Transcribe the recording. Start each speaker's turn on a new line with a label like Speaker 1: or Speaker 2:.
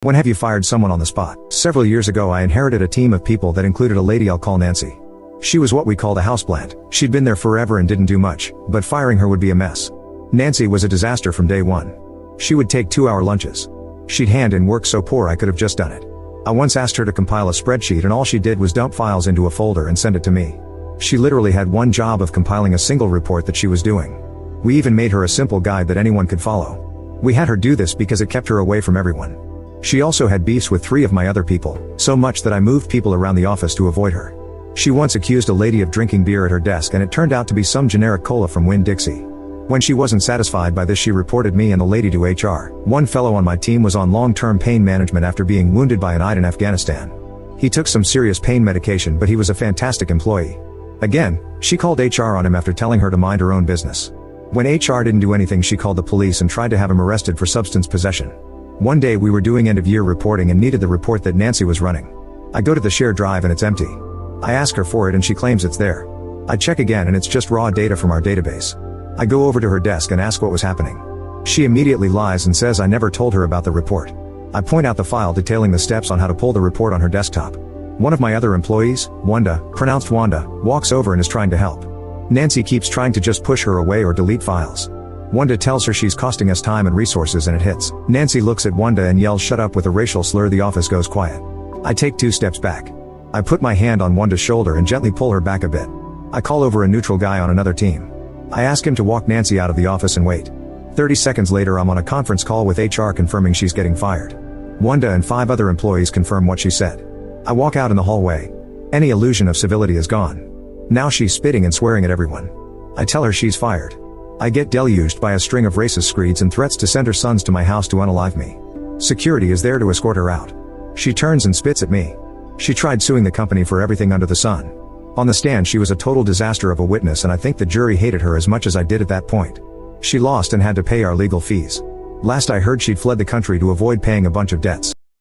Speaker 1: When have you fired someone on the spot? Several years ago I inherited a team of people that included a lady I'll call Nancy. She was what we called a houseplant. She'd been there forever and didn't do much, but firing her would be a mess. Nancy was a disaster from day one. She would take 2-hour lunches. She'd hand in work so poor I could have just done it. I once asked her to compile a spreadsheet and all she did was dump files into a folder and send it to me. She literally had one job of compiling a single report that she was doing. We even made her a simple guide that anyone could follow. We had her do this because it kept her away from everyone. She also had beefs with 3 of my other people, so much that I moved people around the office to avoid her. She once accused a lady of drinking beer at her desk and it turned out to be some generic cola from Winn-Dixie. When she wasn't satisfied by this she reported me and the lady to HR. One fellow on my team was on long-term pain management after being wounded by an ID in Afghanistan. He took some serious pain medication but he was a fantastic employee. Again, she called HR on him after telling her to mind her own business. When HR didn't do anything she called the police and tried to have him arrested for substance possession. One day we were doing end-of-year reporting and needed the report that Nancy was running. I go to the shared drive and it's empty. I ask her for it and she claims it's there. I check again and it's just raw data from our database. I go over to her desk and ask what was happening. She immediately lies and says I never told her about the report. I point out the file detailing the steps on how to pull the report on her desktop. One of my other employees, Wanda, pronounced Wanda, walks over and is trying to help. Nancy keeps trying to just push her away or delete files. Wanda tells her she's costing us time and resources and it hits. Nancy looks at Wanda and yells shut up with a racial slur. The office goes quiet. I take 2 steps back. I put my hand on Wanda's shoulder and gently pull her back a bit. I call over a neutral guy on another team. I ask him to walk Nancy out of the office and wait. 30 seconds later I'm on a conference call with HR confirming she's getting fired. Wanda and 5 other employees confirm what she said. I walk out in the hallway. Any illusion of civility is gone. Now she's spitting and swearing at everyone. I tell her she's fired. I get deluged by a string of racist screeds and threats to send her sons to my house to unalive me. Security is there to escort her out. She turns and spits at me. She tried suing the company for everything under the sun. On the stand she was a total disaster of a witness and I think the jury hated her as much as I did at that point. She lost and had to pay our legal fees. Last I heard she'd fled the country to avoid paying a bunch of debts.